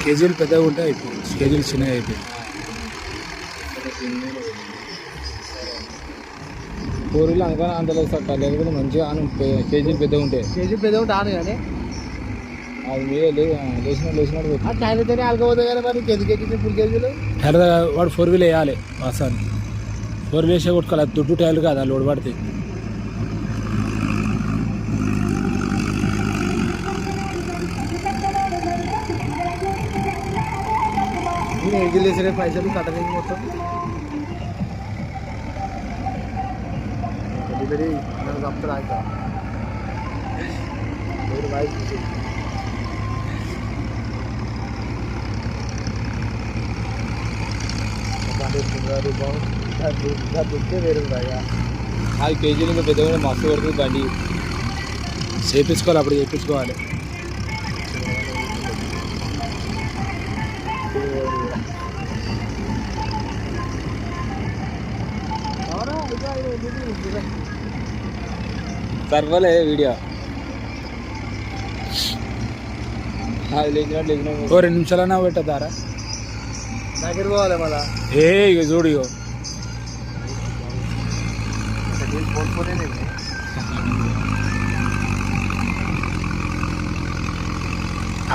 కేజీలు పెద్దగా ఉంటాయి, అయిపోయి కేజీలు చిన్నగా అయిపోయి. 4 వీలర్ అనుకుని అంతలో సట్ట లేకపోతే మంచిగా ఆను కేజీలు పెద్దగా ఉంటాయి. కేజీలు పెద్దగా ఉంటాయి ఆను కానీ అది మీరే లేచినట్టు టైర్తోనే ఆలుకోపోతుంది కదా మరి ఎందుకు ఎక్కింది ఫుల్ కేజీలు. టైర్ వాడు 4 వీలర్ వేయాలి వాసాన్ని. 4 వీలర్ వేసే కొట్టుకోవాలి, అది దొడ్డు టైర్లు కాదు, అది లోడ్ పడితే. ఎగ్గిల్ వేసే పైసలు కట్టలేదు మొత్తం డెలివరీ నన్ను తప్పుతాడు ఆయన మీరు వాయిస్ దుక్కే వేరు 5 కేజీలు ఇంకా పెద్దగా మస్తు పడుతుంది బండి. చేయించుకోవాలి, అప్పుడు చేయించుకోవాలి. సర్వలే వీడియో 2 నిమిషాలన్నా పెట్టద్దారా దగ్గర పోవాలి మళ్ళా. ఇక చూడు, ఇగో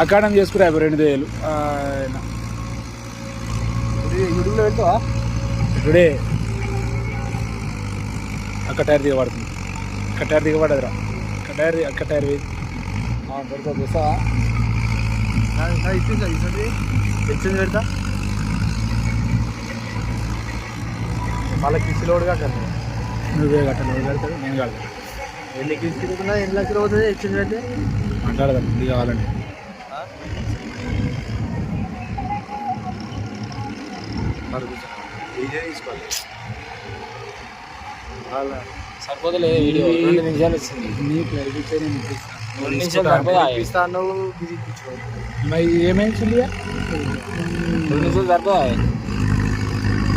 అకాడం చేసుకురా 2000 యూట్యూబ్లో పెడతావా ఇప్పుడే. అక్క టైర్ దిగబడుతుంది, అక్క టైర్ దిగబడదురా, అక్క టైర్ పెడతా చూస్తావా ఇచ్చింది పెడతా మళ్ళీ కిసిలోడుగా కన్నా నువ్వే కట్టాలి, నువ్వు కడతాడు, నేను కడతాను. ఎన్ని కిసి తిరుగుతున్నా ఎన్ని లక్షలు అవుతుంది ఇచ్చింది పెడితే మాట్లాడదాం ఇది కావాలండి. తీసుకోవాలి సరిపోతలే వీడియో 2 నిమిషాలు వచ్చింది. నీకు క్లారిఫికే నేను ఇప్పిస్తాను, 2 నిమిషాలు సరిపోదా? ఇప్పిస్తాను మరి ఏమైంది 2 నిమిషాలు సరిపోదా?